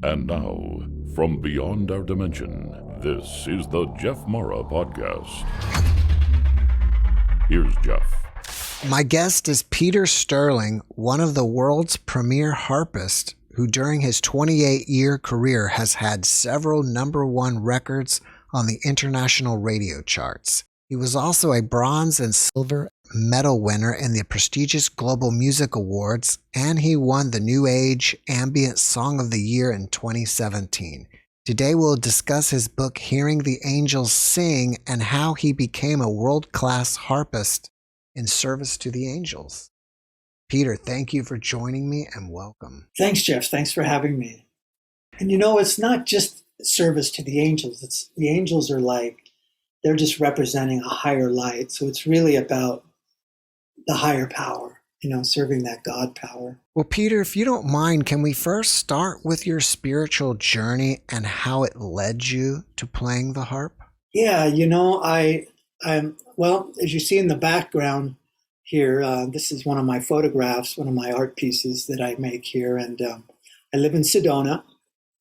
And now, from beyond our dimension, this is the JeffMara podcast. Here's Jeff. My guest is Peter Sterling, one of the world's premier harpists, who during his 28-year career has had several #1 records on the international radio charts. He was also a bronze and silver medal winner in the prestigious Global Music Awards, and he won the New Age Ambient Song of the Year in 2017. Today we'll discuss his book, Hearing the Angels Sing, and how he became a world-class harpist in service to the angels. Peter, thank you for joining me and welcome. Thanks, Jeff. Thanks for having me. And you know, it's not just service to the angels. It's the angels are like, they're just representing a higher light. So it's really about the higher power, serving that God power. Well, Peter, if you don't mind, can we first start with your spiritual journey and how it led you to playing the harp? Yeah, I'm well, as you see in the background here, this is one of my photographs, one of my art pieces that I make here. And I live in Sedona,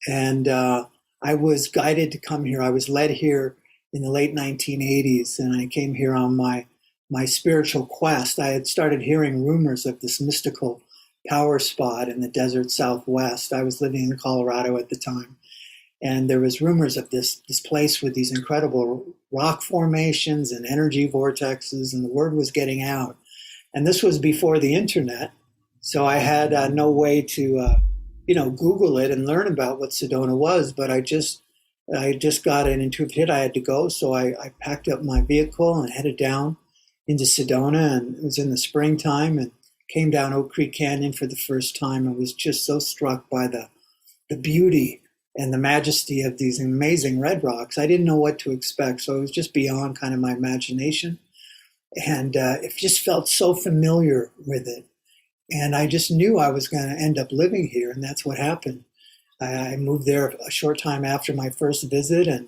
and I was guided to come here. I was led here in the late 1980s, and I came here on my spiritual quest. I had started hearing rumors of this mystical power spot in the desert Southwest. I was living in Colorado at the time, and there was rumors of this place with these incredible rock formations and energy vortexes, and the word was getting out. And this was before the internet, so I had no way to, Google it and learn about what Sedona was. But I just got an intuitive hit. I had to go, so I packed up my vehicle and headed down into Sedona, and it was in the springtime, and came down Oak Creek Canyon for the first time. I was just so struck by the beauty and the majesty of these amazing red rocks. I didn't know what to expect, so it was just beyond kind of my imagination. And it just felt so familiar with it. And I just knew I was going to end up living here, and that's what happened. I moved there a short time after my first visit, and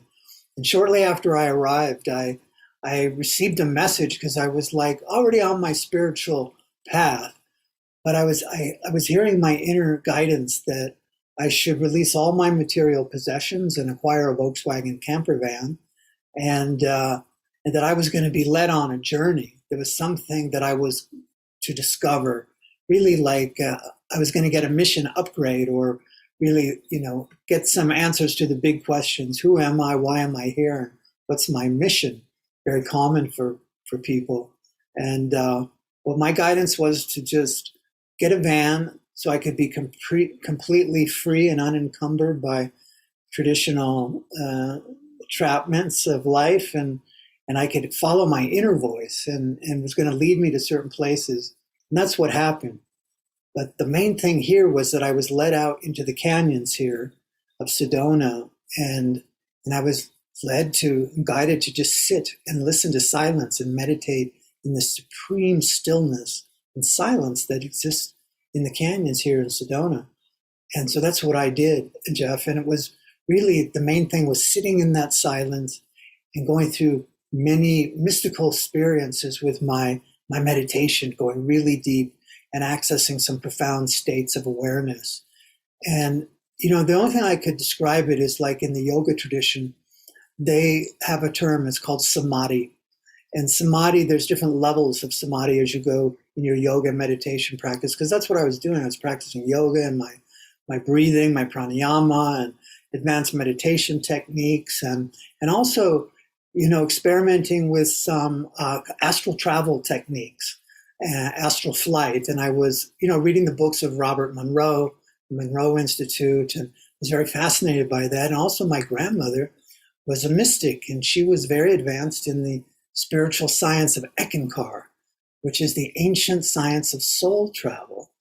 shortly after I arrived, I received a message because I was like already on my spiritual path, but I was hearing my inner guidance that I should release all my material possessions and acquire a Volkswagen camper van, and that I was going to be led on a journey. There was something that I was to discover, really like I was going to get a mission upgrade, or really, get some answers to the big questions. Who am I? Why am I here? What's my mission? Very common for people. And my guidance was to just get a van so I could be completely free and unencumbered by traditional entrapments of life, and I could follow my inner voice, and was going to lead me to certain places. And that's what happened. But the main thing here was that I was led out into the canyons here of Sedona, and I was guided to just sit and listen to silence and meditate in the supreme stillness and silence that exists in the canyons here in Sedona. And so that's what I did, Jeff. And it was really, the main thing was sitting in that silence and going through many mystical experiences with my meditation, going really deep and accessing some profound states of awareness. And, the only thing I could describe it is like in the yoga tradition, they have a term, it's called samadhi. And samadhi, there's different levels of samadhi as you go in your yoga meditation practice, because that's what I was doing. I was practicing yoga and my breathing, my pranayama, and advanced meditation techniques, and also, experimenting with some astral travel techniques, astral flight. And I was, reading the books of Robert Monroe, the Monroe Institute, and was very fascinated by that. And also my grandmother was a mystic, and she was very advanced in the spiritual science of Eckankar, which is the ancient science of soul travel.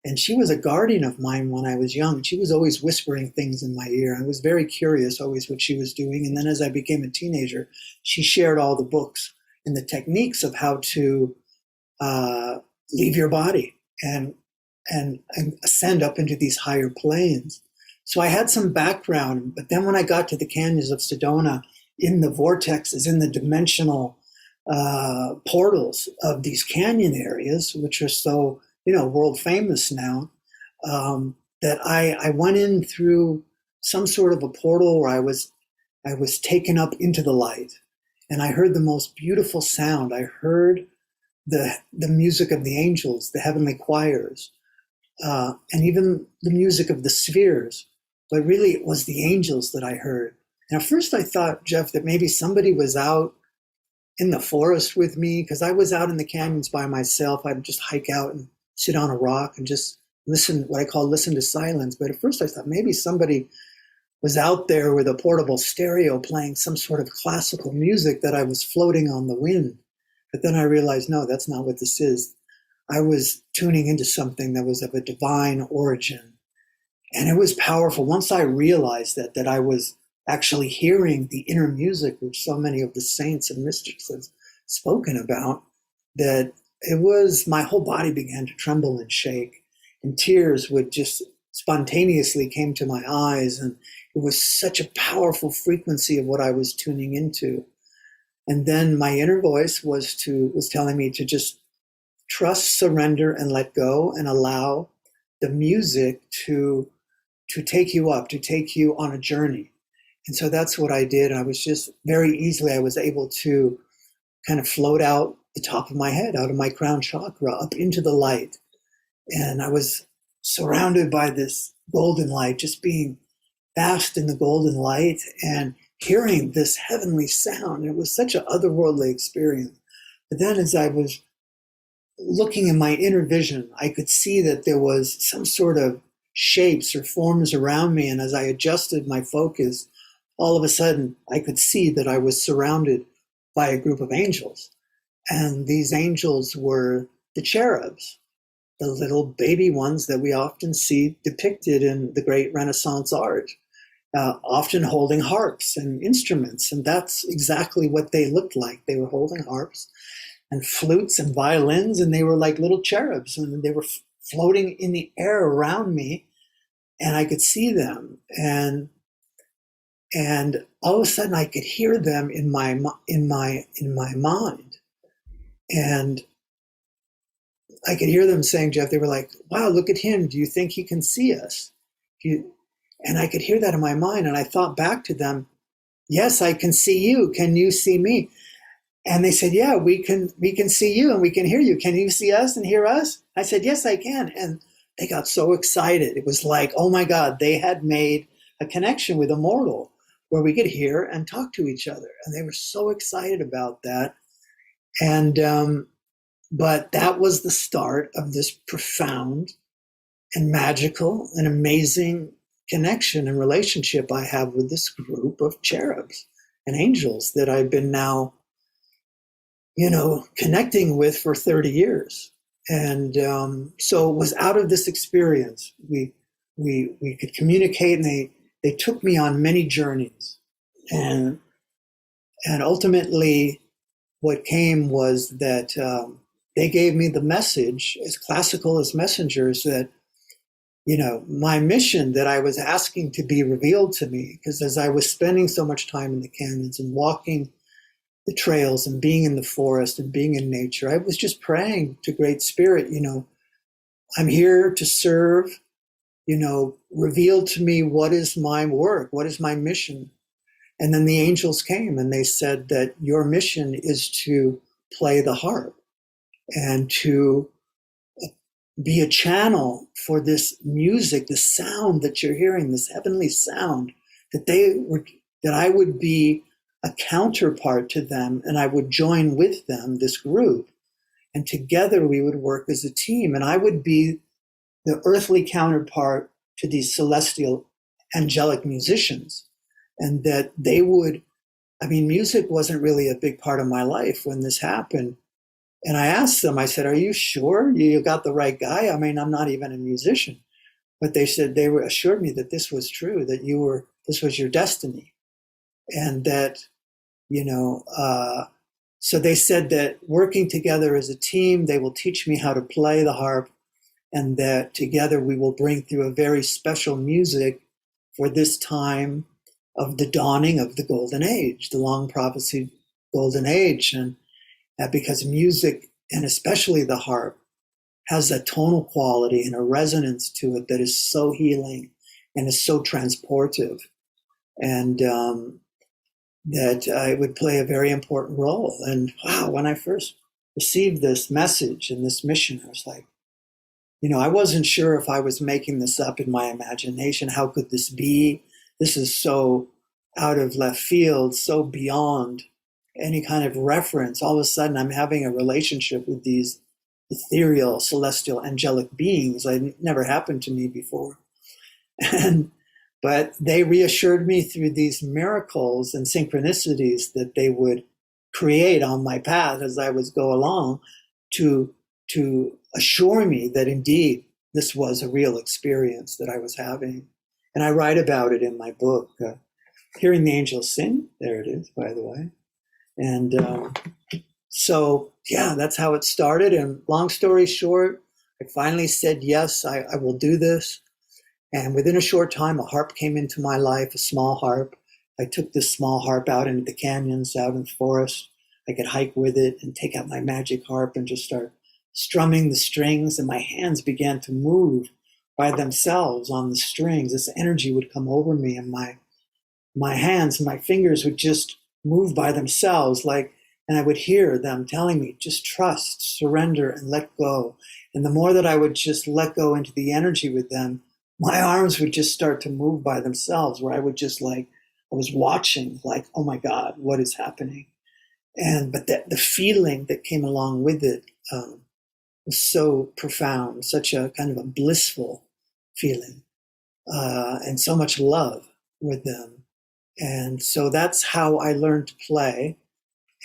And she was a guardian of mine when I was young. She was always whispering things in my ear. I was very curious always what she was doing. And then as I became a teenager, she shared all the books and the techniques of how to leave your body and ascend up into these higher planes. So I had some background, but then when I got to the canyons of Sedona, in the vortexes, in the dimensional portals of these canyon areas, which are so, world famous now, that I went in through some sort of a portal where I was taken up into the light, and I heard the most beautiful sound. I heard the music of the angels, the heavenly choirs, and even the music of the spheres. But really, it was the angels that I heard. And at first I thought, Jeff, that maybe somebody was out in the forest with me, because I was out in the canyons by myself. I'd just hike out and sit on a rock and just listen, what I call listen to silence. But at first I thought maybe somebody was out there with a portable stereo playing some sort of classical music, that I was floating on the wind. But then I realized, no, that's not what this is. I was tuning into something that was of a divine origin. And it was powerful. Once I realized that I was actually hearing the inner music, which so many of the saints and mystics have spoken about, that it was, my whole body began to tremble and shake, and tears would just spontaneously came to my eyes. And it was such a powerful frequency of what I was tuning into. And then my inner voice was telling me to just trust, surrender, and let go, and allow the music to take you up, to take you on a journey. And so that's what I did. I was just very easily, I was able to kind of float out the top of my head, out of my crown chakra, up into the light. And I was surrounded by this golden light, just being basked in the golden light and hearing this heavenly sound. It was such an otherworldly experience. But then as I was looking in my inner vision, I could see that there was some sort of shapes or forms around me. And as I adjusted my focus, all of a sudden I could see that I was surrounded by a group of angels. And these angels were the cherubs, the little baby ones that we often see depicted in the great Renaissance art, often holding harps and instruments. And that's exactly what they looked like. They were holding harps and flutes and violins, and they were like little cherubs, and they were floating in the air around me, and I could see them. And all of a sudden I could hear them in my mind. And I could hear them saying, Jeff, they were like, wow, look at him. Do you think he can see us? And I could hear that in my mind. And I thought back to them, yes, I can see you. Can you see me? And they said, yeah, we can see you and we can hear you. Can you see us and hear us? I said, yes, I can. And they got so excited. It was like, oh my God, they had made a connection with a mortal where we could hear and talk to each other. And they were so excited about that. And, but that was the start of this profound and magical and amazing connection and relationship I have with this group of cherubs and angels that I've been now, connecting with for 30 years. And so it was out of this experience, we could communicate, and they took me on many journeys. And ultimately what came was that they gave me the message, as classical as messengers, that my mission that I was asking to be revealed to me, because as I was spending so much time in the canyons and walking the trails and being in the forest and being in nature, I was just praying to Great Spirit, I'm here to serve, reveal to me what is my work, what is my mission. And then the angels came and they said that your mission is to play the harp and to be a channel for this music, the sound that you're hearing, this heavenly sound, that I would be a counterpart to them, and I would join with them, this group, and together we would work as a team, and I would be the earthly counterpart to these celestial angelic musicians, and that they would, music wasn't really a big part of my life when this happened. And I asked them, I said, are you sure you got the right guy? I'm not even a musician. But they said, they assured me that this was true, that this was your destiny. And that, so they said that working together as a team, they will teach me how to play the harp, and that together we will bring through a very special music for this time of the dawning of the golden age, the long prophesied golden age. And because music, and especially the harp, has a tonal quality and a resonance to it that is so healing and is so transportive, and that it would play a very important role. And wow, when I first received this message and this mission, I was like, I wasn't sure if I was making this up in my imagination. How could this be? This is so out of left field, so beyond any kind of reference. All of a sudden, I'm having a relationship with these ethereal, celestial, angelic beings. It never happened to me before. But they reassured me through these miracles and synchronicities that they would create on my path as I would go along to assure me that indeed this was a real experience that I was having. And I write about it in my book, Hearing the Angels Sing. There it is, by the way. And so, yeah, that's how it started. And long story short, I finally said, yes, I will do this. And within a short time, a harp came into my life, a small harp. I took this small harp out into the canyons, out in the forest. I could hike with it and take out my magic harp and just start strumming the strings. And my hands began to move by themselves on the strings. This energy would come over me, and my hands, my fingers would just move by themselves, and I would hear them telling me, just trust, surrender, and let go. And the more that I would just let go into the energy with them, my arms would just start to move by themselves, where I would just I was watching, oh my God, what is happening? But the feeling that came along with it was so profound, such a kind of a blissful feeling, and so much love with them. And so that's how I learned to play.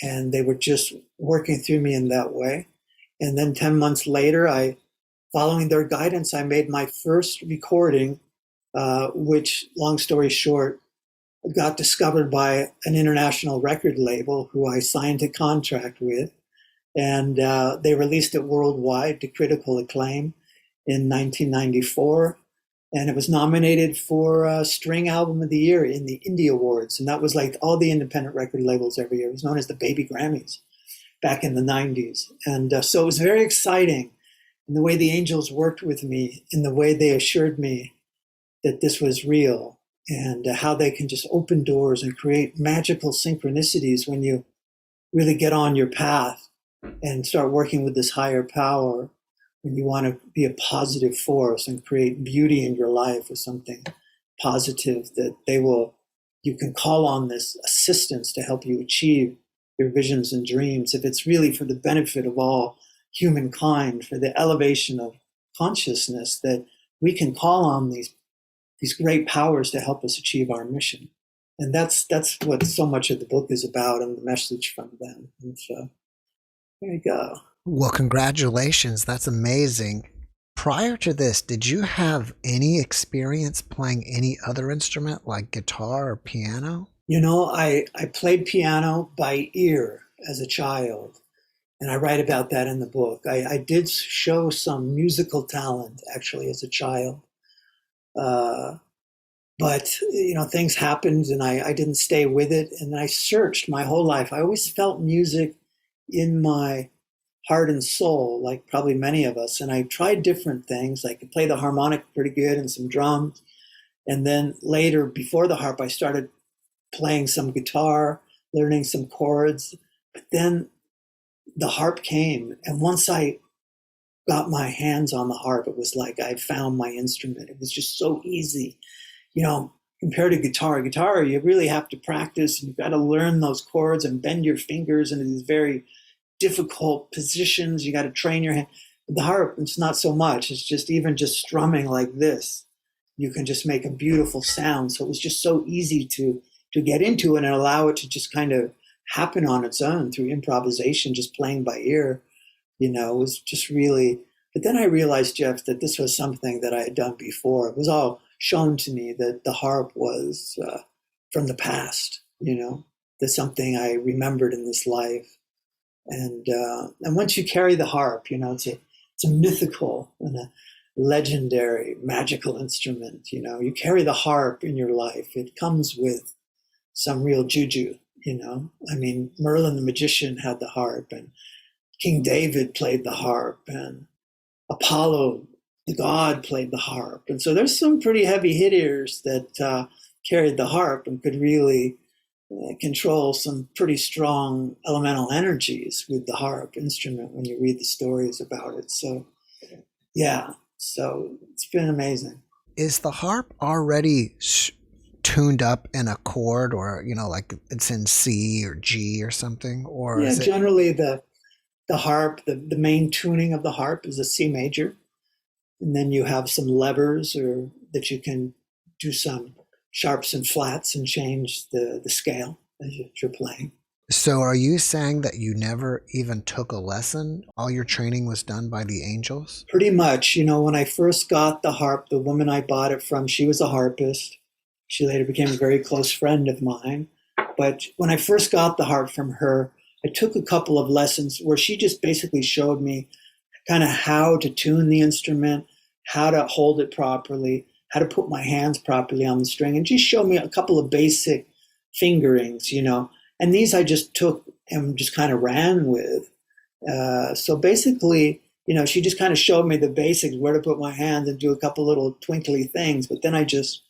And they were just working through me in that way. And then 10 months later, following their guidance, I made my first recording, which, long story short, got discovered by an international record label who I signed a contract with. And they released it worldwide to critical acclaim in 1994. And it was nominated for String Album of the Year in the Indie Awards. And that was like all the independent record labels every year. It was known as the Baby Grammys back in the 90s. And so it was very exciting in the way the angels worked with me, in the way they assured me that this was real, and how they can just open doors and create magical synchronicities when you really get on your path and start working with this higher power, when you want to be a positive force and create beauty in your life or something positive, that you can call on this assistance to help you achieve your visions and dreams. If it's really for the benefit of all humankind, for the elevation of consciousness, that we can call on these great powers to help us achieve our mission. And that's what so much of the book is about, and the message from them. And so there you go. Well, congratulations. That's amazing. Prior to this, did you have any experience playing any other instrument like guitar or piano? I played piano by ear as a child, and I write about that in the book. I did show some musical talent, actually, as a child. But things happened, and I didn't stay with it. And I searched my whole life. I always felt music in my heart and soul, like probably many of us. And I tried different things. I could play the harmonic pretty good and some drums. And then later, before the harp, I started playing some guitar, learning some chords. But then the harp came. And once I got my hands on the harp, it was like I found my instrument. It was just so easy. Compared to guitar, you really have to practice, and you've got to learn those chords and bend your fingers into these very difficult positions. You got to train your hand. But the harp, it's not so much. It's just even just strumming like this, you can just make a beautiful sound. So it was just so easy to get into it and allow it to just kind of happen on its own through improvisation, just playing by ear. It was just really. But then I realized, Jeff, that this was something that I had done before. It was all shown to me that the harp was from the past, that's something I remembered in this life. And once you carry the harp, it's a mythical and a legendary magical instrument. You carry the harp in your life. It comes with some real juju. Merlin the magician had the harp, and King David played the harp, and Apollo the god played the harp. And so there's some pretty heavy hitters that carried the harp and could really control some pretty strong elemental energies with the harp instrument when you read the stories about it. So, yeah, so it's been amazing. Is the harp already tuned up in a chord, or like it's in C or G or something, or Yeah, is it? generally the harp, the main tuning of the harp is a C major. And then you have some levers or that you can do some sharps and flats and change the scale as you're playing. So are you saying that you never even took a lesson? All your training was done by the angels? Pretty much, when I first got the harp, the woman I bought it from, she was a harpist. She later became a very close friend of mine. But when I first got the harp from her, I took a couple of lessons where she just basically showed me kind of how to tune the instrument, how to hold it properly, how to put my hands properly on the string, and just showed me a couple of basic fingerings, And these I just took and just kind of ran with. So basically, she just kind of showed me the basics, where to put my hands and do a couple little twinkly things. But then I just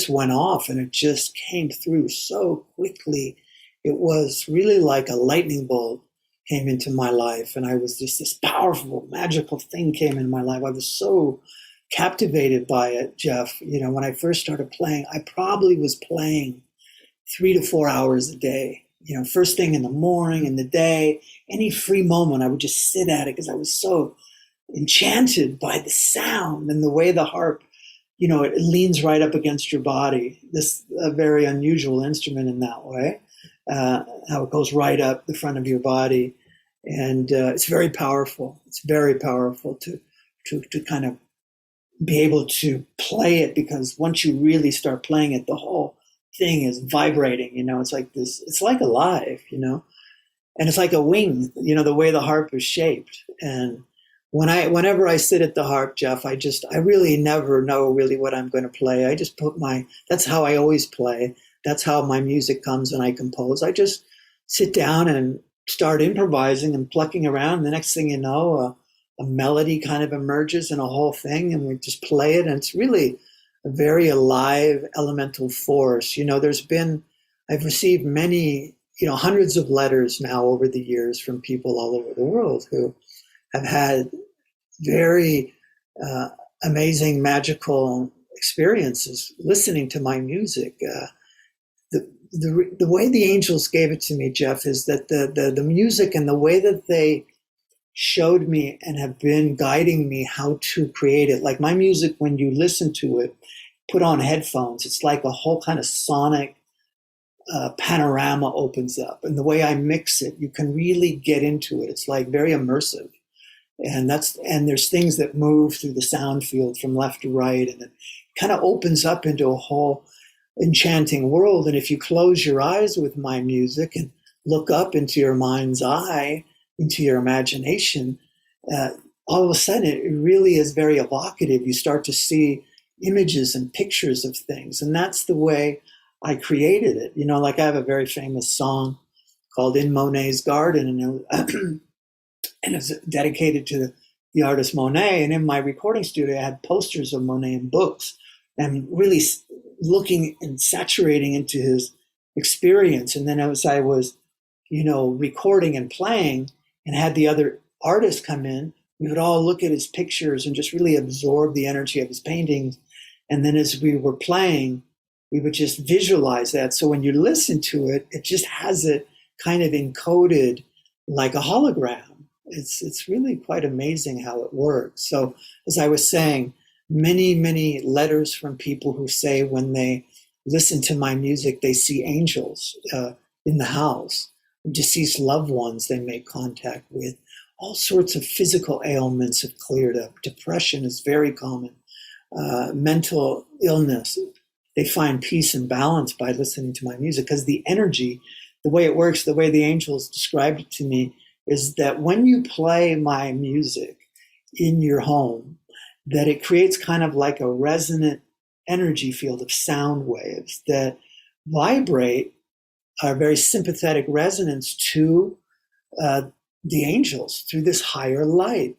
went off, and it just came through so quickly. It was really like a lightning bolt came into my life, and I was just this powerful, magical thing came in my life. I was so captivated by it, Jeff. When I first started playing, I probably was playing 3 to 4 hours a day. First thing in the morning, in the day, any free moment, I would just sit at it because I was so enchanted by the sound and the way the harp, it leans right up against your body. This a very unusual instrument in that way. How it goes right up the front of your body, and it's very powerful. It's very powerful to kind of be able to play it, because once you really start playing it, the whole thing is vibrating. It's like this. It's like alive. And it's like a wing. The way the harp is shaped. And whenever I sit at the harp, Jeff, I really never know really what I'm going to play. I just that's how I always play. That's how my music comes when I compose. I just sit down and start improvising and plucking around. And the next thing you know, a melody kind of emerges in a whole thing, and we just play it. And it's really a very alive elemental force. I've received many, hundreds of letters now over the years from people all over the world who have had very amazing, magical experiences listening to my music. The way the angels gave it to me, Jeff, is that the music and the way that they showed me and have been guiding me how to create it. Like my music, when you listen to it, put on headphones, it's like a whole kind of sonic panorama opens up. And the way I mix it, you can really get into it. It's like very immersive. And there's things that move through the sound field from left to right, and it kind of opens up into a whole enchanting world. And if you close your eyes with my music and look up into your mind's eye, into your imagination, all of a sudden it really is very evocative. You start to see images and pictures of things. And that's the way I created it. Like I have a very famous song called In Monet's Garden, and it's dedicated to the artist Monet. And in my recording studio, I had posters of Monet and books, and really looking and saturating into his experience. And then as I was, recording and playing and had the other artists come in, we would all look at his pictures and just really absorb the energy of his paintings. And then as we were playing, we would just visualize that. So when you listen to it, it just has it kind of encoded like a hologram. It's really quite amazing how it works. So as I was saying, many, many letters from people who say when they listen to my music, they see angels in the house, deceased loved ones they make contact with. All sorts of physical ailments have cleared up. Depression is very common. Mental illness, they find peace and balance by listening to my music, because the energy, the way it works, the way the angels described it to me, is that when you play my music in your home, that it creates kind of like a resonant energy field of sound waves that vibrate a very sympathetic resonance to the angels through this higher light.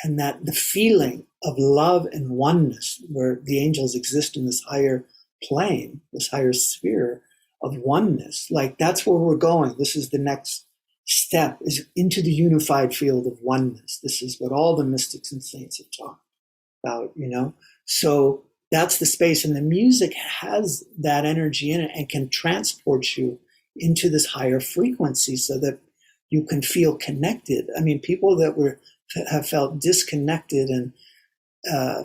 and that the feeling of love and oneness, where the angels exist in this higher plane, this higher sphere of oneness, like that's where we're going. This is the next step, is into the unified field of oneness. This is what all the mystics and saints have talked about, you know? So that's the space, and the music has that energy in it and can transport you into this higher frequency so that you can feel connected. I mean, people that have felt disconnected and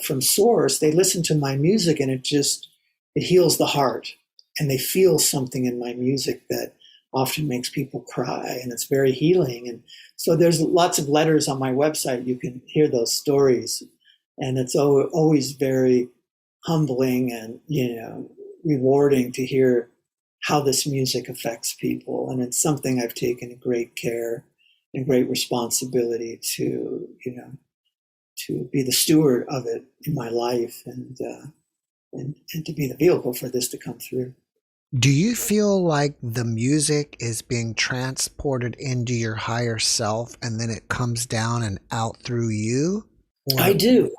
from source, they listen to my music and it heals the heart, and they feel something in my music that often makes people cry, and it's very healing. And so there's lots of letters on my website. You can hear those stories, and it's always very humbling and, you know, rewarding to hear how this music affects people. And it's something I've taken great care and great responsibility to, you know, to be the steward of it in my life, and to be the vehicle for this to come through. Do you feel like the music is being transported into your higher self and then it comes down and out through you? Or... I do.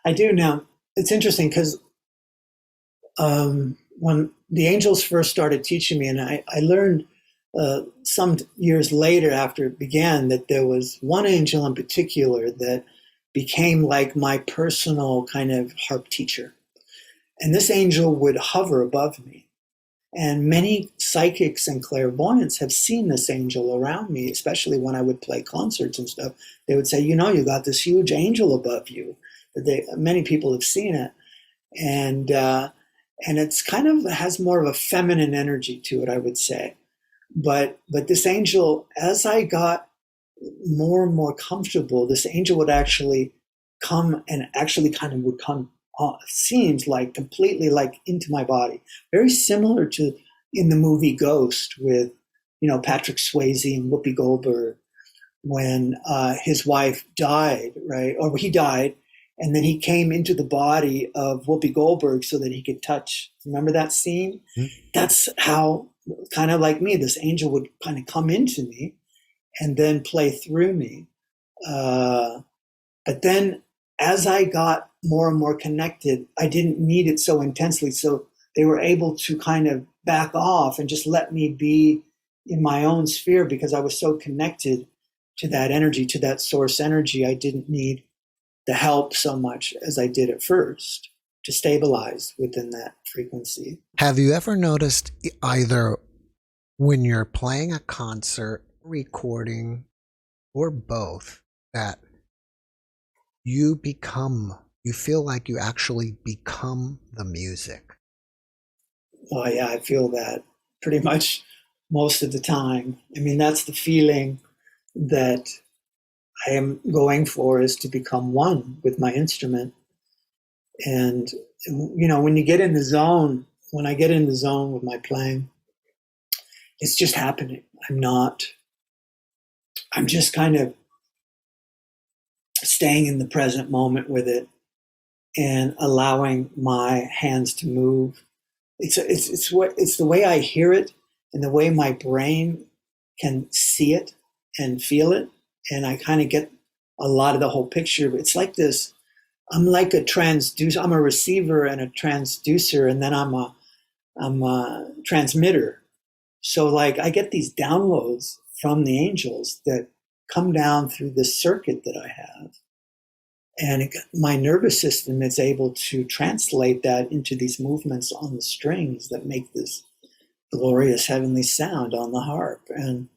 Now, it's interesting because when the angels first started teaching me, and I learned some years later after it began that there was one angel in particular that became like my personal kind of harp teacher. And this angel would hover above me. And many psychics and clairvoyants have seen this angel around me, especially when I would play concerts and stuff. They would say, you know, you got this huge angel above you. Many people have seen it. And it's kind of has more of a feminine energy to it, I would say. But this angel, as I got more and more comfortable, this angel would actually come and actually kind of would come, seems like completely like into my body. Very similar to in the movie Ghost with, you know, Patrick Swayze and Whoopi Goldberg, when his wife died, right? Or he died, and then he came into the body of Whoopi Goldberg so that he could touch. Remember that scene? Mm-hmm. That's how, kind of like me, this angel would kind of come into me and then play through me. But then as I got more and more connected, I didn't need it so intensely. So they were able to kind of back off and just let me be in my own sphere because I was so connected to that energy, to that source energy. I didn't need the help so much as I did at first to stabilize within that frequency. Have you ever noticed either when you're playing a concert, recording, or both, that you feel like you actually become the music? Well, yeah, I feel that pretty much most of the time. I mean, that's the feeling that I am going for, is to become one with my instrument. And, you know, when you get in the zone, when I get in the zone with my playing, it's just happening. I'm just kind of staying in the present moment with it and allowing my hands to move. It's the way I hear it and the way my brain can see it and feel it. And I kind of get a lot of the whole picture. It's like this, I'm like a transducer. I'm a receiver and a transducer, and then I'm a transmitter. So like I get these downloads from the angels that come down through this circuit that I have. And my nervous system is able to translate that into these movements on the strings that make this glorious heavenly sound on the harp. And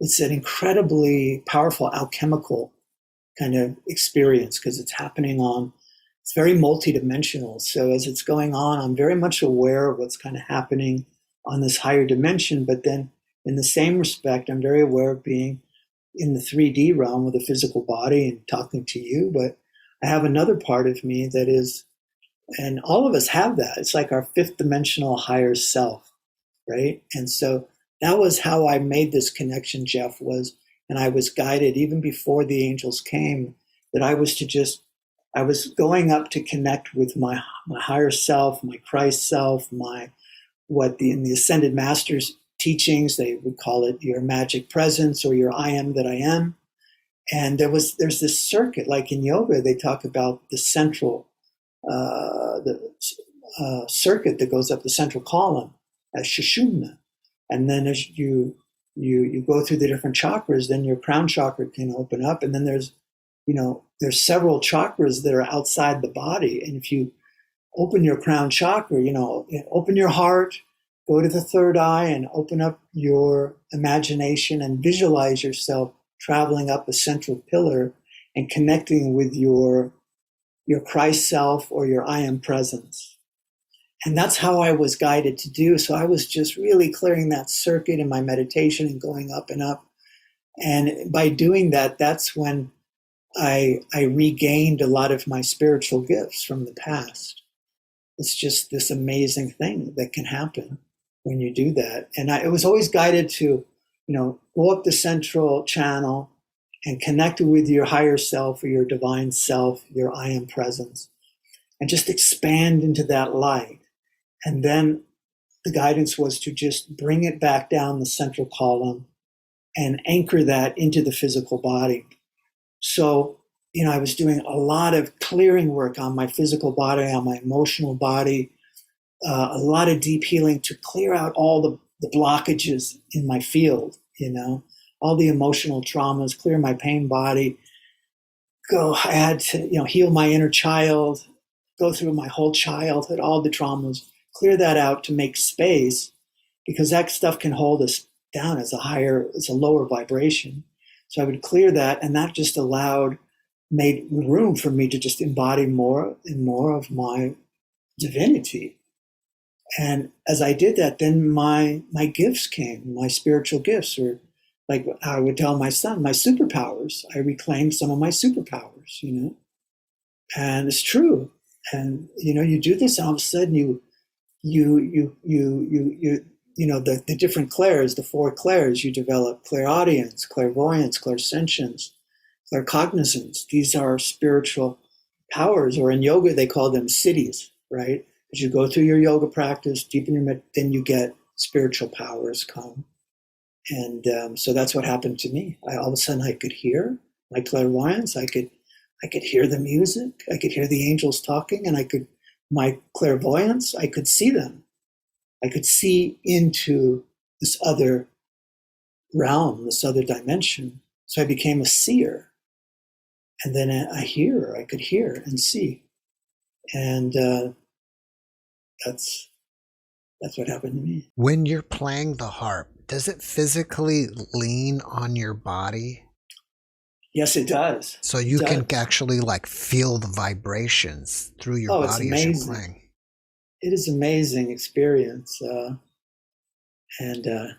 it's an incredibly powerful alchemical kind of experience because it's very multidimensional. So as it's going on, I'm very much aware of what's kind of happening on this higher dimension. But then in the same respect, I'm very aware of being in the 3D realm with a physical body and talking to you. But I have another part of me that is, and all of us have that. It's like our fifth dimensional higher self, right? And so that was how I made this connection, Jeff, and I was guided even before the angels came, that I was going up to connect with my higher self, my Christ self, in the Ascended Masters teachings, they would call it your magic presence or your I am that I am. And there's this circuit, like in yoga, they talk about the central circuit that goes up the central column as Sushumna. And then as you go through the different chakras, then your crown chakra can open up. And then there's several chakras that are outside the body. And if you open your crown chakra, open your heart, go to the third eye and open up your imagination and visualize yourself traveling up a central pillar and connecting with your Christ self or your I am presence. And that's how I was guided to do. So I was just really clearing that circuit in my meditation and going up and up. And by doing that, that's when I regained a lot of my spiritual gifts from the past. It's just this amazing thing that can happen when you do that. And it was always guided to, go up the central channel and connect with your higher self or your divine self, your I am presence, and just expand into that light. And then the guidance was to just bring it back down the central column and anchor that into the physical body. So, I was doing a lot of clearing work on my physical body, on my emotional body, a lot of deep healing to clear out all the blockages in my field, all the emotional traumas, clear my pain body. I had to, heal my inner child, go through my whole childhood, all the traumas, clear that out to make space, because that stuff can hold us down as a lower vibration. So I would clear that, and that just made room for me to just embody more and more of my divinity. And as I did that, then my gifts came, my spiritual gifts, or like I would tell my son, my superpowers. I reclaimed some of my superpowers, and it's true. And, you do this, all of a sudden the different clairs, the four clairs, you develop clairaudience, clairvoyance, clairsentience, claircognizance. These are spiritual powers, or in yoga, they call them siddhis, right? As you go through your yoga practice, deepen then you get spiritual powers come. And so that's what happened to me. All of a sudden I could hear my clairvoyance. I could hear the music. I could hear the angels talking, and my clairvoyance, I could see them. I could see into this other realm, this other dimension. So I became a seer. And then I could hear and see. And that's what happened to me. When you're playing the harp, does it physically lean on your body? Yes, it does. So you can actually feel the vibrations through your body as you're playing. It is an amazing experience. And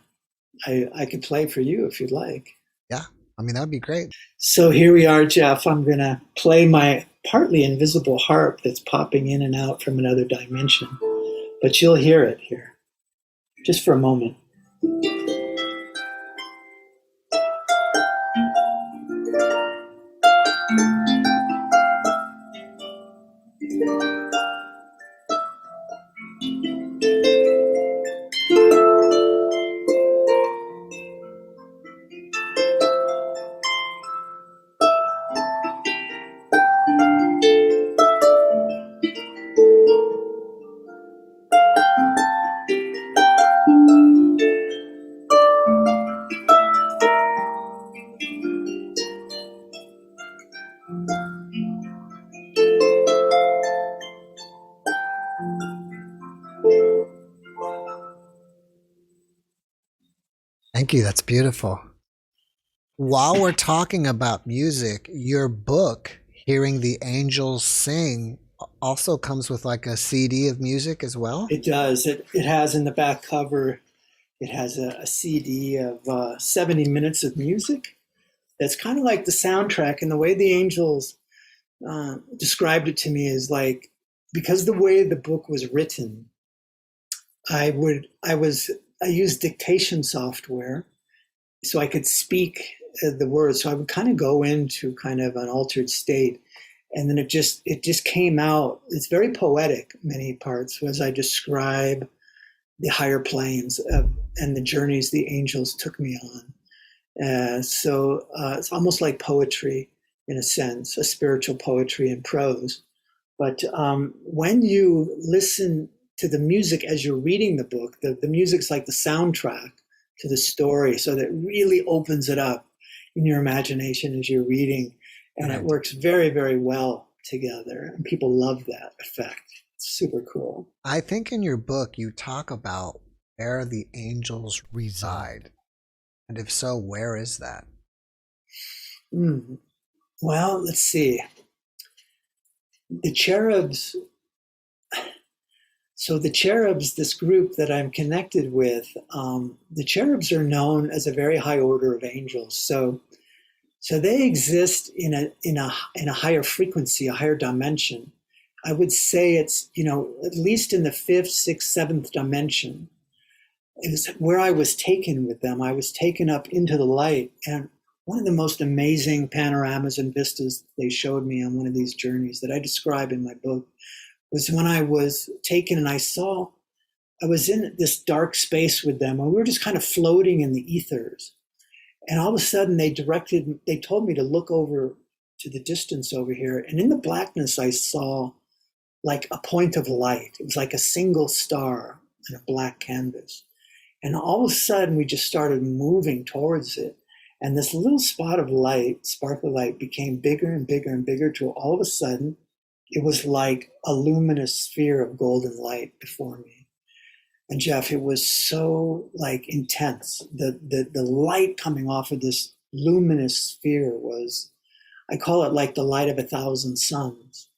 I could play for you if you'd like. Yeah, that'd be great. So here we are, Jeff. I'm going to play my partly invisible harp that's popping in and out from another dimension. But you'll hear it here, just for a moment. Thank you. That's beautiful. While we're talking about music, your book, Hearing the Angels Sing, also comes with a CD of music as well? It does. It has in the back cover, it has a CD of 70 minutes of music. That's kind of like the soundtrack. And the way the angels described it to me is because the way the book was written, I used dictation software so I could speak the words. So I would kind of go into kind of an altered state, and then it just came out. It's very poetic, many parts, as I describe the higher planes and the journeys the angels took me on. So it's almost like poetry in a sense, a spiritual poetry in prose. But when you listen to the music as you're reading the book, the music's like the soundtrack to the story. So that really opens it up in your imagination as you're reading. And it works very, very well together. And people love that effect. It's super cool. I think in your book you talk about where the angels reside. And if so, where is that? Well, let's see. The cherubs. So the cherubs, this group that I'm connected with, the cherubs are known as a very high order of angels. So they exist in a higher frequency, a higher dimension. I would say it's, at least in the fifth, sixth, seventh dimension. It was where I was taken with them. I was taken up into the light, and one of the most amazing panoramas and vistas they showed me on one of these journeys that I describe in my book was when I was taken and I was in this dark space with them, and we were just kind of floating in the ethers. And all of a sudden they told me to look over to the distance over here. And in the blackness, I saw like a point of light. It was like a single star on a black canvas. And all of a sudden we just started moving towards it. And this little spot of light, spark of light, became bigger and bigger and bigger till all of a sudden it was like a luminous sphere of golden light before me. And Jeff, it was so like intense. The light coming off of this luminous sphere was, I call it like the light of 1,000 suns.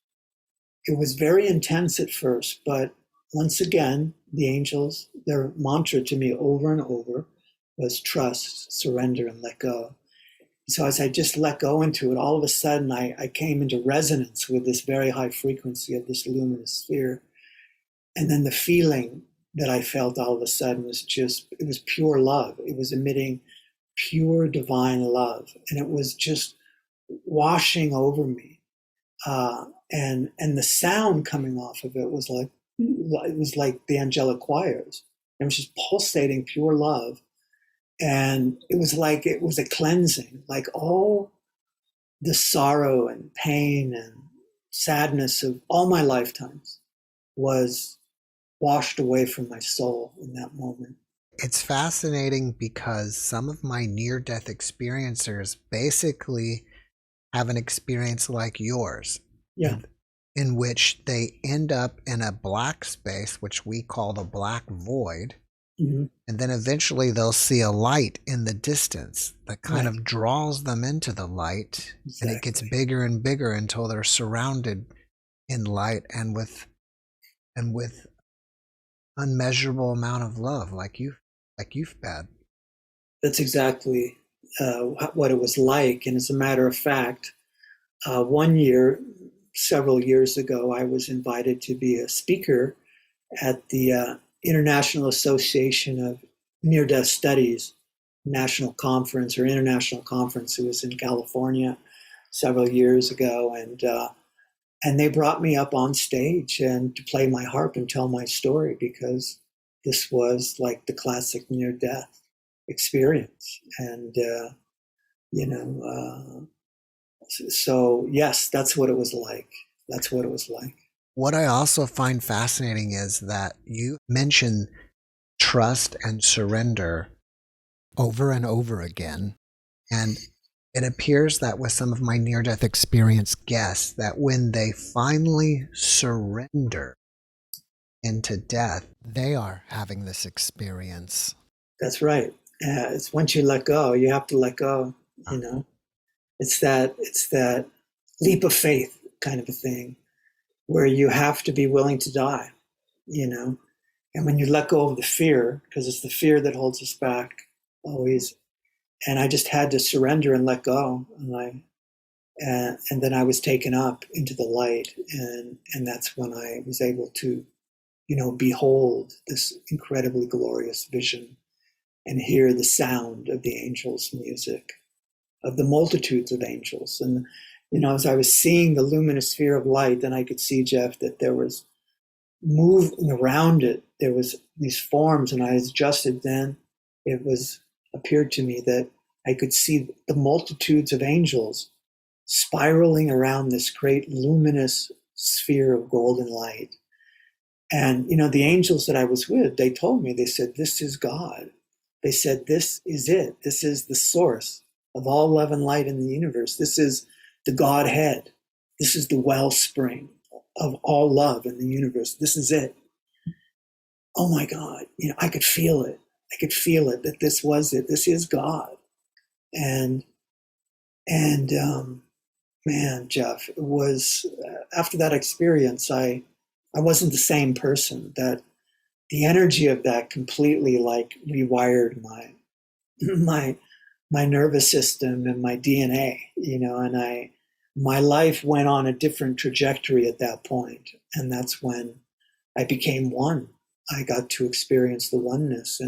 It was very intense at first, but once again, the angels, their mantra to me over and over was trust, surrender, and let go. So as I just let go into it, all of a sudden I came into resonance with this very high frequency of this luminous sphere. And then the feeling that I felt all of a sudden was it was pure love. It was emitting pure divine love. And it was just washing over me. And the sound coming off of it was like the angelic choirs. It was just pulsating pure love. And it was like it was a cleansing, like all the sorrow and pain and sadness of all my lifetimes was washed away from my soul in that moment. It's fascinating because some of my near-death experiencers basically have an experience like yours. Yeah. In which they end up in a black space, which we call the black void. Mm-hmm. And then eventually they'll see a light in the distance that kind of draws them into the light. Exactly. And it gets bigger and bigger until they're surrounded in light and with unmeasurable amount of love, like you've had. That's exactly what it was like. And as a matter of fact, one year, several years ago, I was invited to be a speaker at the International Association of Near-Death Studies national conference or international conference. It was in California several years ago, and they brought me up on stage and to play my harp and tell my story, because this was like the classic near-death experience. And so yes, that's what it was like. That's what it was like. What I also find fascinating is that you mention trust and surrender over and over again. And it appears that with some of my near-death experience guests, that when they finally surrender into death, they are having this experience. That's right. It's once you let go, you have to let go, It's that leap of faith kind of a thing, where you have to be willing to die, and when you let go of the fear, because it's the fear that holds us back always, and I just had to surrender and let go, and then I was taken up into the light, and that's when I was able to, behold this incredibly glorious vision and hear the sound of the angels' music, of the multitudes of angels. And as I was seeing the luminous sphere of light, then I could see, Jeff, that there was moving around it. There was these forms, and I adjusted. Then it appeared to me that I could see the multitudes of angels spiraling around this great luminous sphere of golden light. And, the angels that I was with, they told me, they said, this is God. They said, this is it. This is the source of all love and light in the universe. This is the Godhead. This is the wellspring of all love in the universe. This is it. Oh my God. I could feel it. I could feel it, that this was it. This is God. And man, Jeff, it was, after that experience, I wasn't the same person. That the energy of that completely like rewired my nervous system and my DNA, and my life went on a different trajectory at that point. And that's when I became one. I got to experience the oneness.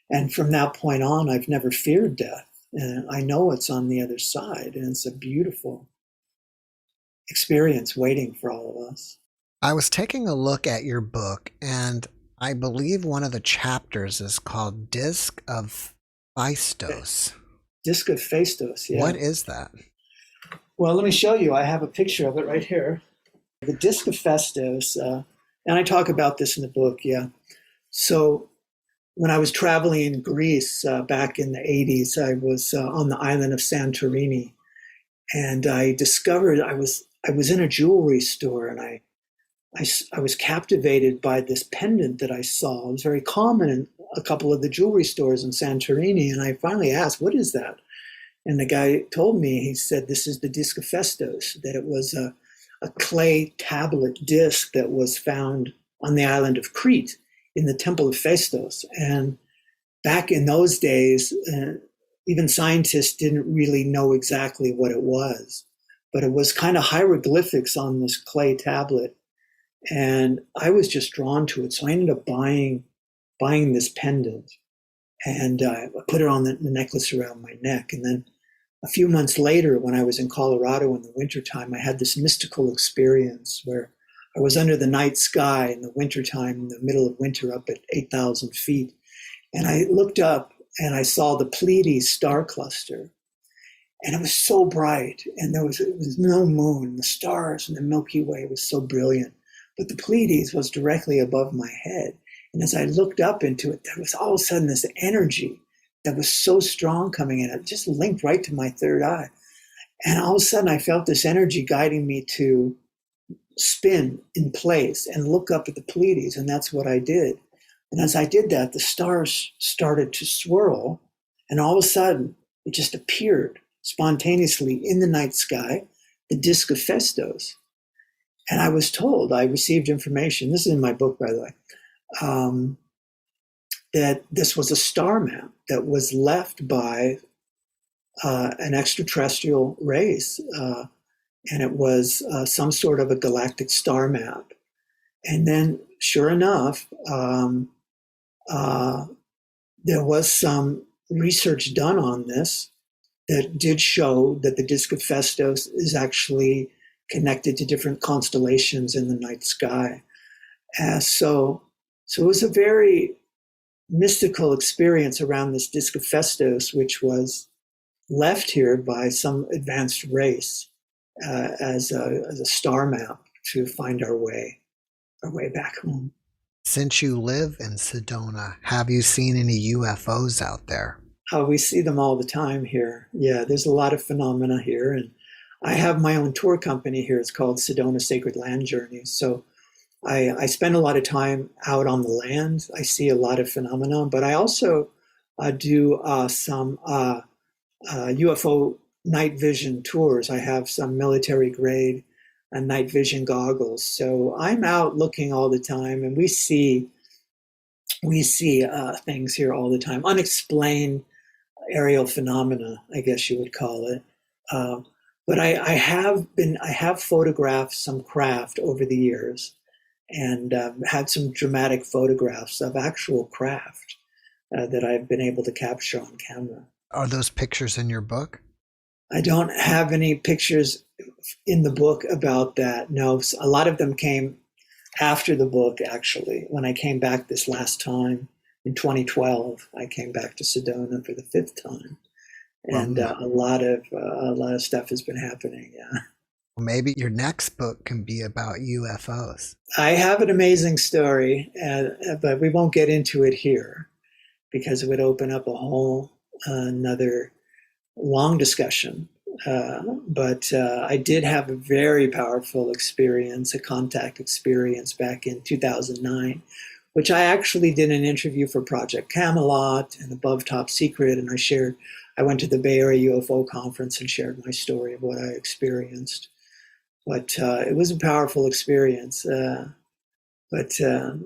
And from that point on, I've never feared death. And I know it's on the other side, and it's a beautiful experience waiting for all of us. I was taking a look at your book, and I believe one of the chapters is called Disc of Festos. Disc of Festos, yeah. What is that? Well, let me show you. I have a picture of it right here. The Disc of Festos, and I talk about this in the book, yeah. So when I was traveling in Greece back in the 80s, I was on the island of Santorini, and I discovered I was in a jewelry store, and I was captivated by this pendant that I saw. It was very common in a couple of the jewelry stores in Santorini, and I finally asked, what is that? And the guy told me, he said, this is the Disc of Festos, that it was a clay tablet disc that was found on the island of Crete in the temple of Festos. And back in those days, even scientists didn't really know exactly what it was, but it was kind of hieroglyphics on this clay tablet. And I was just drawn to it. So I ended up buying this pendant, and I put it on the necklace around my neck. And then a few months later, when I was in Colorado in the wintertime, I had this mystical experience where I was under the night sky in the wintertime, in the middle of winter, up at 8,000 feet. And I looked up and I saw the Pleiades star cluster. And it was so bright, and it was no moon. The stars and the Milky Way was so brilliant. But the Pleiades was directly above my head. And as I looked up into it, there was all of a sudden this energy that was so strong coming in. It just linked right to my third eye. And all of a sudden I felt this energy guiding me to spin in place and look up at the Pleiades. And that's what I did. And as I did that, the stars started to swirl. And all of a sudden it just appeared spontaneously in the night sky, the Disc of Festos. And I was told, I received information, this is in my book, by the way, that this was a star map that was left by an extraterrestrial race. And it was some sort of a galactic star map. And then, sure enough, there was some research done on this that did show that the Disc of Festos is actually connected to different constellations in the night sky. So it was a very mystical experience around this Disc of Festos, which was left here by some advanced race as a star map to find our way back home. Since you live in Sedona, have you seen any UFOs out there? Oh, we see them all the time here. Yeah, there's a lot of phenomena here, and I have my own tour company here. It's called Sedona Sacred Land Journeys. So I spend a lot of time out on the land. I see a lot of phenomena, but I also do some UFO night vision tours. I have some military grade night vision goggles. So I'm out looking all the time, and we see things here all the time, unexplained aerial phenomena, I guess you would call it. But I have photographed some craft over the years, and had some dramatic photographs of actual craft that I've been able to capture on camera. Are those pictures in your book? I don't have any pictures in the book about that. No, a lot of them came after the book, actually. When I came back this last time in 2012, I came back to Sedona for the 5th time. and a lot of stuff has been happening. Yeah. Maybe your next book can be about UFOs. I have an amazing story, but we won't get into it here because it would open up a whole another long discussion. But I did have a very powerful experience, a contact experience back in 2009, which I actually did an interview for Project Camelot and Above Top Secret, and I went to the Bay Area UFO conference and shared my story of what I experienced. But it was a powerful experience. But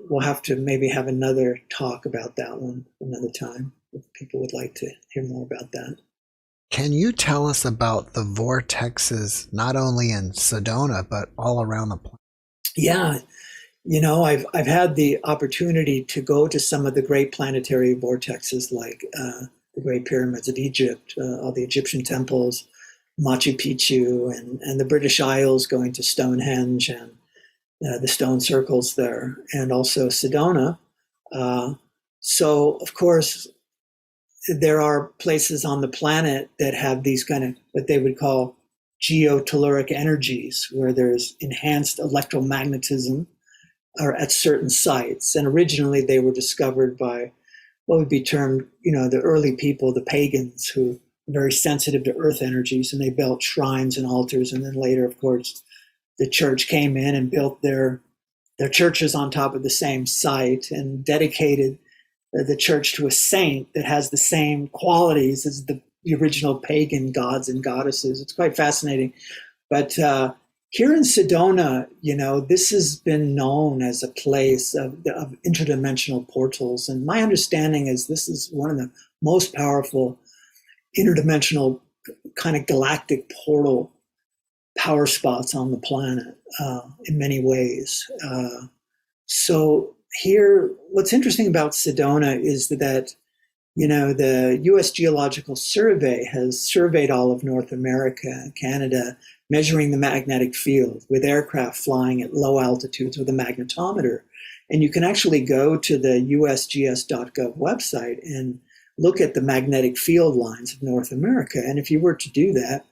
we'll have to maybe have another talk about that one another time if people would like to hear more about that. Can you tell us about the vortexes, not only in Sedona, but all around the planet? Yeah, I've had the opportunity to go to some of the great planetary vortexes, like the Great Pyramids of Egypt, all the Egyptian temples, Machu Picchu, and the British Isles, going to Stonehenge and the stone circles there, and also Sedona. So, of course, there are places on the planet that have these kind of what they would call geotelluric energies, where there's enhanced electromagnetism or at certain sites. And originally they were discovered by what would be termed, the early people, the pagans, who were very sensitive to earth energies, and they built shrines and altars. And then later, of course, the church came in and built their churches on top of the same site and dedicated the church to a saint that has the same qualities as the original pagan gods and goddesses. It's quite fascinating. But here in Sedona, this has been known as a place of interdimensional portals. And my understanding is this is one of the most powerful interdimensional kind of galactic portal power spots on the planet in many ways. So here, what's interesting about Sedona is that, the U.S. Geological Survey has surveyed all of North America and Canada, measuring the magnetic field with aircraft flying at low altitudes with a magnetometer. And you can actually go to the usgs.gov website and look at the magnetic field lines of North America. And if you were to do that,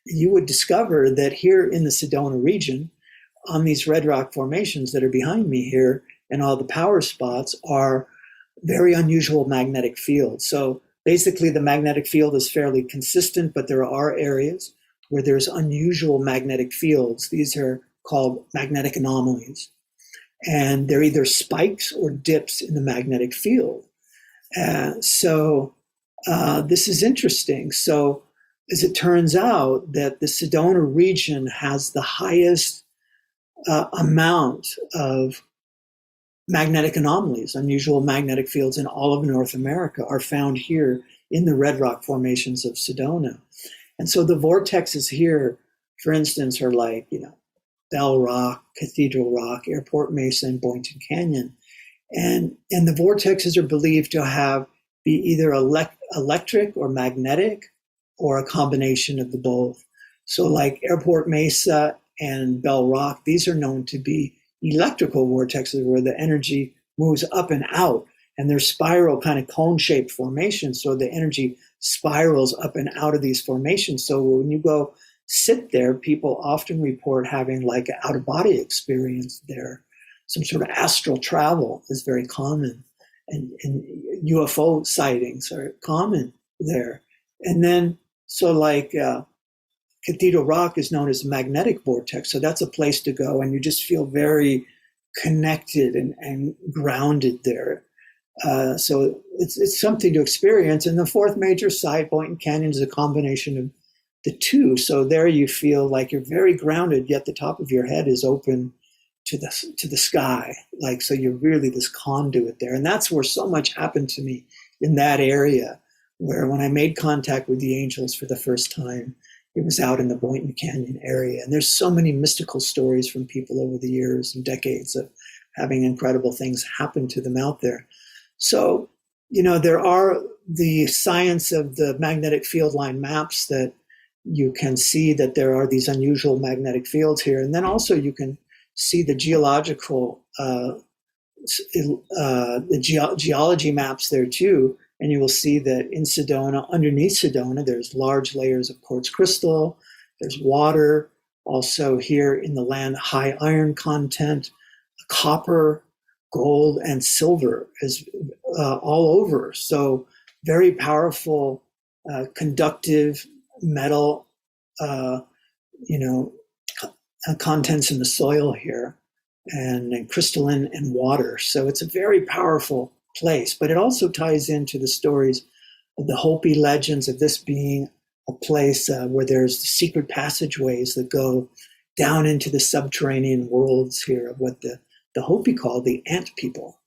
you would discover that here in the Sedona region, on these red rock formations that are behind me here, and all the power spots are very unusual magnetic fields. So basically the magnetic field is fairly consistent, but there are areas where there's unusual magnetic fields. These are called magnetic anomalies. And they're either spikes or dips in the magnetic field. So this is interesting. So as it turns out, that the Sedona region has the highest amount of magnetic anomalies, unusual magnetic fields in all of North America are found here in the red rock formations of Sedona. And so the vortexes here, for instance, are like, Bell Rock, Cathedral Rock, Airport Mesa, and Boynton Canyon. And the vortexes are believed to be either electric or magnetic, or a combination of the both. So like Airport Mesa and Bell Rock, these are known to be electrical vortexes where the energy moves up and out, and they're spiral kind of cone-shaped formations. So the energy spirals up and out of these formations. So when you go sit there, people often report having like an out-of-body experience there. Some sort of astral travel is very common, and UFO sightings are common there. And then, so like Cathedral Rock is known as a magnetic vortex. So that's a place to go, and you just feel very connected and grounded there. So it's something to experience. And the fourth major site, Boynton Canyon, is a combination of the two. So there you feel like you're very grounded, yet the top of your head is open to the sky. Like, so you're really this conduit there. And that's where so much happened to me in that area, where when I made contact with the angels for the first time, it was out in the Boynton Canyon area. And there's so many mystical stories from people over the years and decades of having incredible things happen to them out there. So, there are the science of the magnetic field line maps that you can see that there are these unusual magnetic fields here. And then also you can see the geological, geology maps there too, And you will see that in Sedona, underneath Sedona, there's large layers of quartz crystal, there's water, also here in the land, high iron content, copper, gold, and silver is all over. So very powerful, conductive metal, contents in the soil here, and crystalline and water. So it's a very powerful place, but it also ties into the stories of the Hopi legends of this being a place where there's secret passageways that go down into the subterranean worlds here of what the Hopi call the ant people,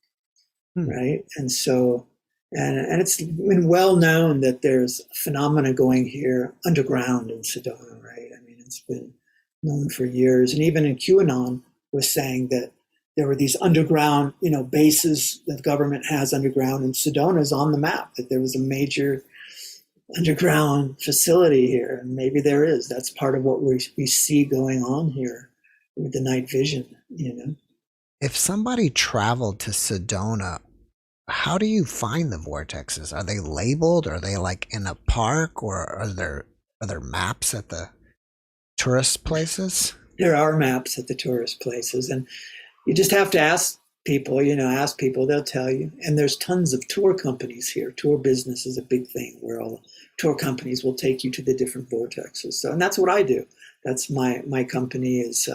right? And so, and it's been well known that there's a phenomena going here underground in Sedona, right? I mean, it's been known for years, and even in QAnon was saying that there were these underground, bases that the government has underground, and Sedona is on the map, that there was a major underground facility here, and maybe there is. That's part of what we see going on here with the night vision, If somebody traveled to Sedona, how do you find the vortexes? Are they labeled? Are they like in a park, or are there maps at the tourist places? There are maps at the tourist places, and you just have to ask people, they'll tell you. And there's tons of tour companies here. Tour business is a big thing where all the tour companies will take you to the different vortexes. So, and that's what I do. That's my company is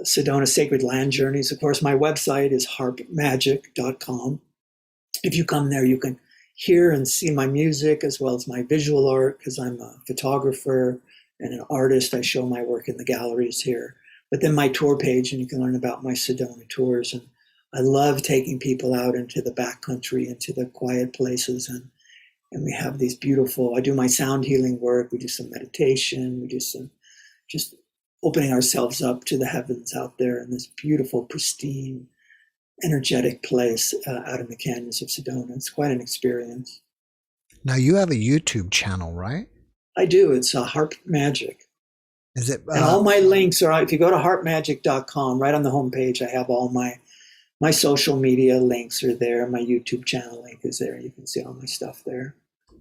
Sedona Sacred Land Journeys. Of course, my website is harpmagic.com. If you come there, you can hear and see my music as well as my visual art, because I'm a photographer and an artist. I show my work in the galleries here. But then my tour page, and you can learn about my Sedona tours. And I love taking people out into the backcountry, into the quiet places. And we have these beautiful, I do my sound healing work. We do some meditation. We do some just opening ourselves up to the heavens out there in this beautiful, pristine, energetic place out in the canyons of Sedona. It's quite an experience. Now, you have a YouTube channel, right? I do. It's Harp Magic. Is it? And all my links are, if you go to harpmagic.com, right on the homepage, I have all my social media links are there. My YouTube channel link is there. You can see all my stuff there.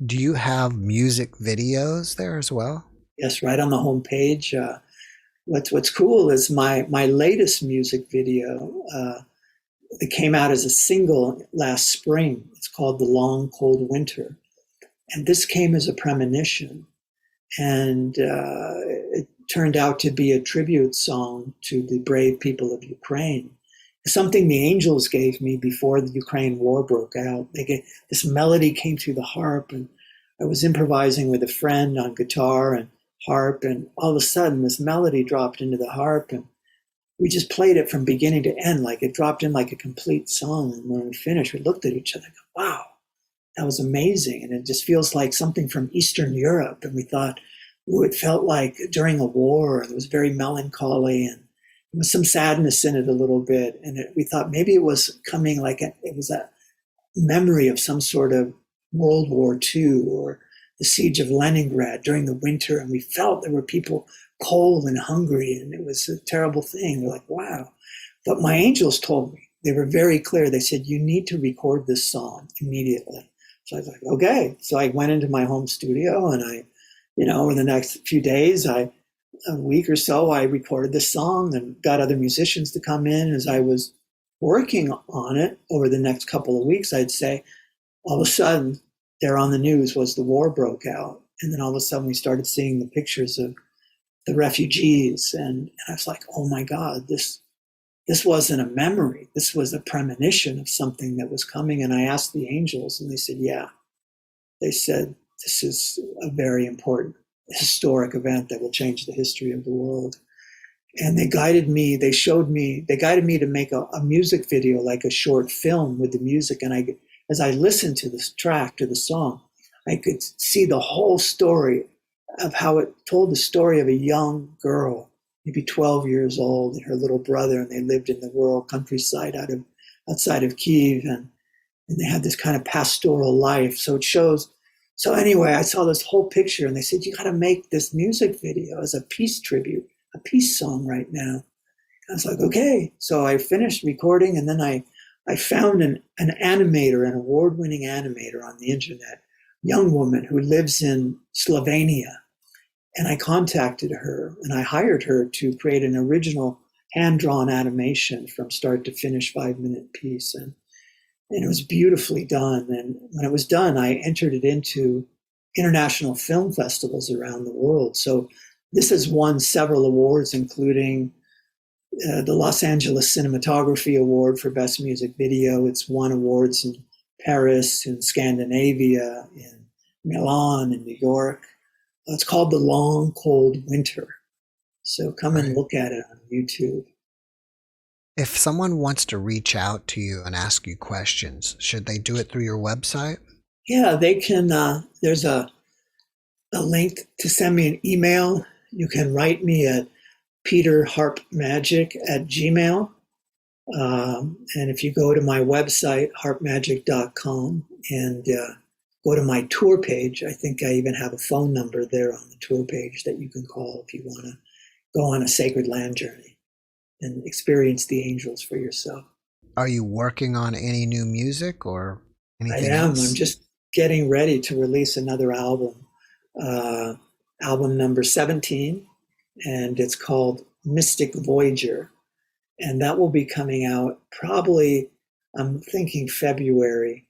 Do you have music videos there as well? Yes, right on the homepage. What's cool is my latest music video that came out as a single last spring. It's called The Long Cold Winter. And this came as a premonition. And it turned out to be a tribute song to the brave people of Ukraine. Something the angels gave me before the Ukraine war broke out. This melody came through the harp, and I was improvising with a friend on guitar and harp, and all of a sudden this melody dropped into the harp, and we just played it from beginning to end, like it dropped in like a complete song. And when we finished, we looked at each other and go, wow, that was amazing. And it just feels like something from Eastern Europe. And we thought, ooh, it felt like during a war. It was very melancholy, and there was some sadness in it a little bit. And we thought maybe it was coming like it was a memory of some sort of World War II or the siege of Leningrad during the winter. And we felt there were people cold and hungry, and it was a terrible thing. We're like, wow. But my angels told me, they were very clear. They said, you need to record this song immediately. So I was like, okay. So I went into my home studio, and I, over the next few days, a week or so, I recorded this song and got other musicians to come in. As I was working on it over the next couple of weeks, I'd say, all of a sudden, there on the news was the war broke out. And then all of a sudden we started seeing the pictures of the refugees. And I was like, oh my God, this wasn't a memory. This was a premonition of something that was coming. And I asked the angels, and they said, yeah. They said, this is a very important historic event that will change the history of the world. And they guided me to make a music video, like a short film with the music. And as I listened to this track, to the song, I could see the whole story of how it told the story of a young girl, maybe 12 years old, and her little brother, and they lived in the rural countryside outside of Kyiv, and they had this kind of pastoral life. So it shows. So anyway, I saw this whole picture, and they said, you got to make this music video as a peace tribute, a peace song right now. I was like, okay. So I finished recording, and then I I found an animator, an award-winning animator on the internet, young woman who lives in Slovenia. And I contacted her and I hired her to create an original hand-drawn animation from start to finish, 5-minute piece. And it was beautifully done. And when it was done, I entered it into international film festivals around the world. So this has won several awards, including the Los Angeles Cinematography Award for Best Music Video. It's won awards in Paris, in Scandinavia, in Milan, in New York. It's called The Long Cold Winter. So come and look at it on YouTube. If someone wants to reach out to you and ask you questions, should they do it through your website? Yeah, they can. There's a link to send me an email. You can write me at peterharpmagic@gmail. And if you go to my website, harpmagic.com, and go to my tour page, I think I even have a phone number there on the tour page that you can call if you want to go on a sacred land journey and experience the angels for yourself. Are you working on any new music or anything I am. else? I'm just getting ready to release another album, album number 17, and it's called Mystic Voyager. And that will be coming out probably, I'm thinking February,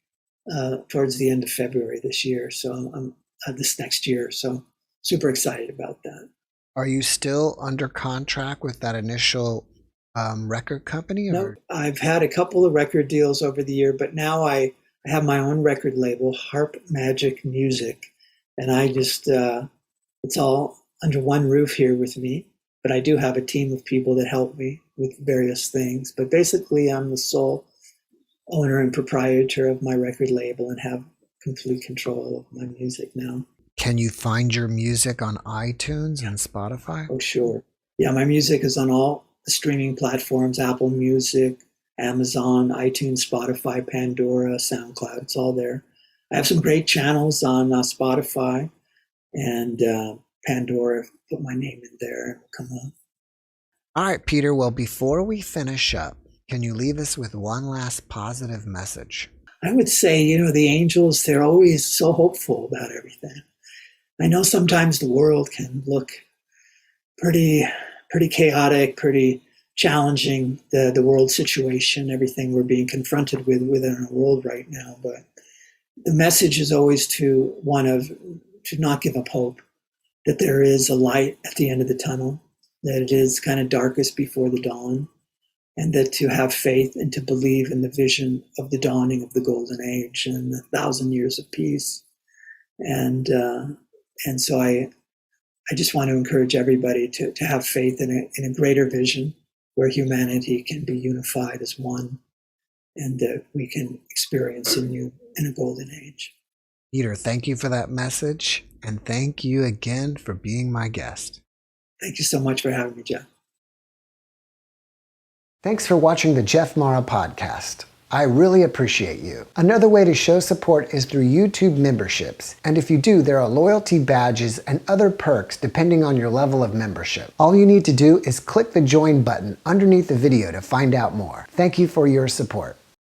towards the end of February this year. So I'm this next year. So super excited about that. Are you still under contract with that initial record company? No, I've had a couple of record deals over the year, but now I have my own record label, Harp Magic Music. And I just, it's all under one roof here with me. But I do have a team of people that help me with various things. But basically, I'm the sole owner and proprietor of my record label and have complete control of my music now. Can you find your music on iTunes and Spotify? Oh, sure. Yeah, my music is on all the streaming platforms, Apple Music, Amazon, iTunes, Spotify, Pandora, SoundCloud. It's all there. I have some great channels on Spotify and Pandora. Put my name in there and it'll come on. All right, Peter. Well, before we finish up, can you leave us with one last positive message? I would say, the angels, they're always so hopeful about everything. I know sometimes the world can look pretty chaotic, pretty challenging, the world situation, everything we're being confronted with within our world right now. But the message is always to not give up hope, that there is a light at the end of the tunnel, that it is kind of darkest before the dawn, and that to have faith and to believe in the vision of the dawning of the golden age and the 1,000 years of peace. And so I just want to encourage everybody to have faith in a greater vision where humanity can be unified as one and that we can experience a golden age. Peter, thank you for that message, and thank you again for being my guest. Thank you so much for having me, Jeff. Thanks for watching the JeffMara podcast. I really appreciate you. Another way to show support is through YouTube memberships. And if you do, there are loyalty badges and other perks depending on your level of membership. All you need to do is click the join button underneath the video to find out more. Thank you for your support.